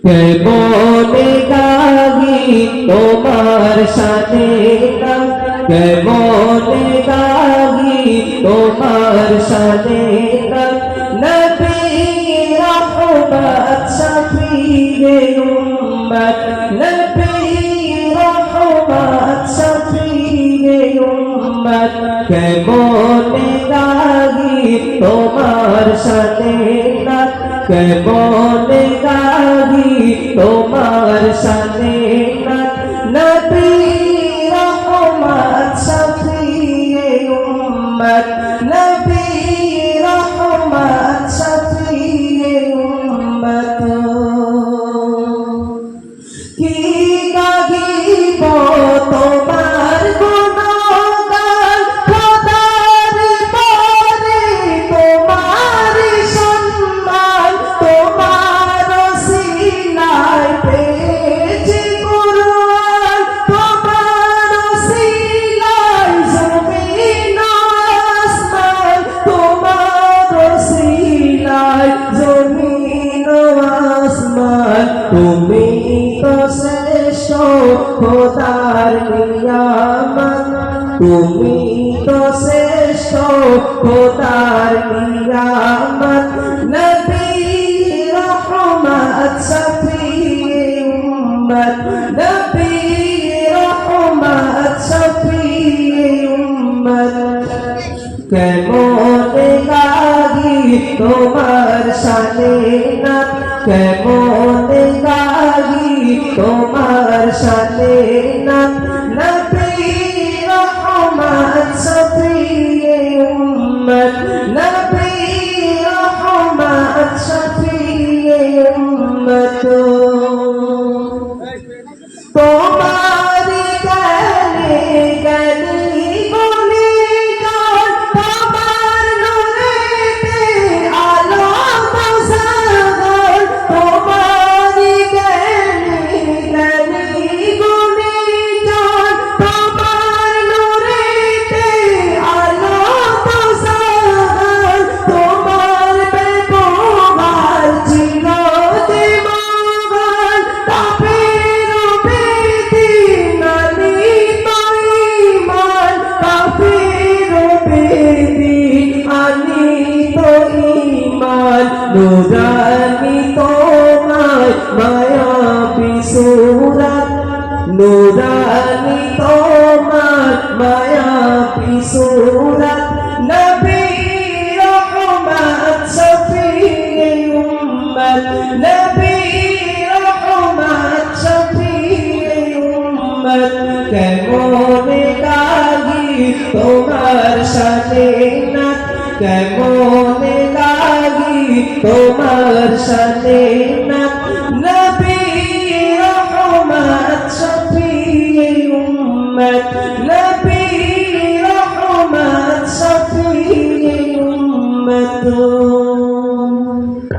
কেমনে গাহি তোমার সাথে নাম, কেমনে গাহি তোমার সাথে নাম, নবী রহমত শফিয়ে উম্মত, নবী রহমত শফিয়ে উম্মত। কেমনে গাহি তোমার সাথে নাম, কেমনে গাহি তোমার সাথে নাত, নবী রহমত শফিয়ে উম্মত, নবী রহমত শফিয়ে উম্মত। কি গাহিব তোমার গুণগান, খোদার পরে তোমার সম্মান, তোমার ওসিলায় পেয়েছি কুরআন, তোমার ওসিলায় জমিন আসমান, তোমার ওসিলায় জমিন আসমান। তুমি তো শ্রেষ্ঠ খোদার নিয়ামত, তুমি তো শ্রেষ্ঠ খোদার নিয়ামত, নবী রহমত শফিয়ে উম্মত, নবী রহমত শফিয়ে উম্মত। কেমনে গাহি তোমার শানে নাত, কেমনে গাহি তোমার শানে নাত, নবী রহমত শফিয়ে উম্মত, নবী রহমত শফিয়ে উম্মত। তোমার গানে গানে বলে গান, তোমার নূরেতে আলো মুসাগার, তোমার গানে গানে বলে গান, তোমার নূরেতে আলো মুসাগার, তোমার ব্যবহার ছিল দিমাগান, কাফের বেদিনানি তো ঈমান, কাফের বেদিনানি তো ঈমান। নুরানি তোমায় মায়াবী সূরত, নুরানি তোমায় মায়াবী সূরত, নবী রহমত শফিয়ে উম্মত, নবী রহমত শফিয়ে উম্মত। কেমনে গাহি তোমার সাথে নাত, কেমনে গাহি তোমার সাথে নাত, নবী রহমত শফিয়ে উম্মত, নবী